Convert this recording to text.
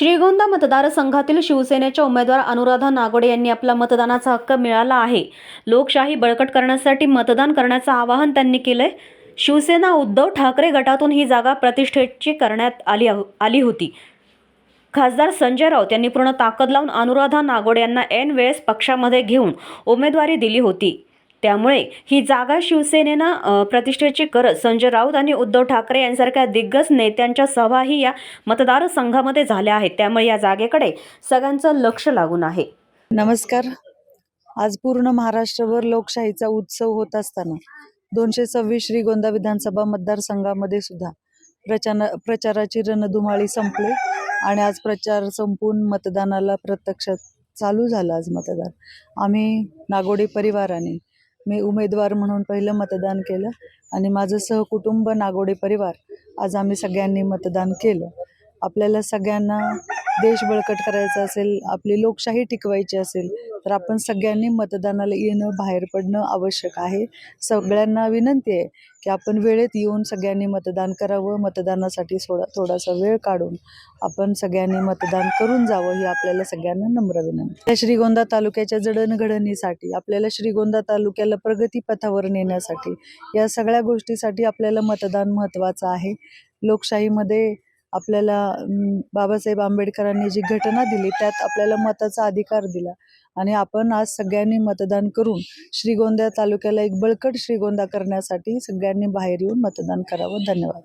श्रीगोंदा मतदारसंघातील शिवसेनेच्या उमेदवार अनुराधा नागोडे यांनी आपला मतदानाचा हक्क मिळाला आहे. लोकशाही बळकट करण्यासाठी मतदान करण्याचं आवाहन त्यांनी केलंय. शिवसेना उद्धव ठाकरे गटातून ही जागा प्रतिष्ठेची करण्यात आली होती. खासदार संजय राऊत यांनी पूर्ण ताकद लावून अनुराधा नागोडे यांना ऐन वेळेस पक्षामध्ये घेऊन उमेदवारी दिली होती. त्यामुळे ही जागा शिवसेनेनं प्रतिष्ठेची करत संजय राऊत आणि उद्धव ठाकरे यांसारख्या दिग्गज नेत्यांच्या सभाही या मतदारसंघामध्ये झाल्या आहेत. त्यामुळे या जागेकडे सगळ्यांचं लक्ष लागून आहे. नमस्कार. आज पूर्ण महाराष्ट्रभर लोकशाहीचा उत्सव होत असताना 226 श्रीगोंदा विधानसभा मतदारसंघामध्ये सुद्धा प्रचाराची रणधुमाळी संपली आणि आज प्रचार संपून मतदानाला प्रत्यक्षात चालू झालं. आज मतदान आम्ही नागोडे परिवाराने, मी उमेदवार म्हणून पहिलं मतदान केलं आणि माझं सहकुटुंब नागोडे परिवार आज आम्ही सगळ्यांनी मतदान केलं. आपल्याला सगळ्यांना देश बळकट करायचा असेल, आपली लोकशाही टिकवायची असेल तर आपण सगळ्यांनी मतदानाला येणं, बाहेर पडणं आवश्यक आहे. सगळ्यांना विनंती आहे की आपण वेळेत येऊन सगळ्यांनी मतदान करावं. मतदानासाठी थोडासा वेळ काढून आपण सगळ्यांनी मतदान करून जावं ही आपल्याला सगळ्यांना नम्र विनंती. त्या श्रीगोंदा तालुक्याच्या जडणघडणीसाठी, आपल्याला श्रीगोंदा तालुक्याला प्रगतीपथावर नेण्यासाठी, या सगळ्या गोष्टीसाठी आपल्याला मतदान महत्त्वाचं आहे. लोकशाहीमध्ये आपल्याला बाबासाहेब आंबेडकरांनी जी घटना दिली त्यात आपल्याला मताचा अधिकार दिला आणि आपण आज सगळ्यांनी मतदान करून श्रीगोंदा तालुक्याला एक बळकट श्रीगोंदा करण्यासाठी सगळ्यांनी बाहेर येऊन मतदान करावं. धन्यवाद.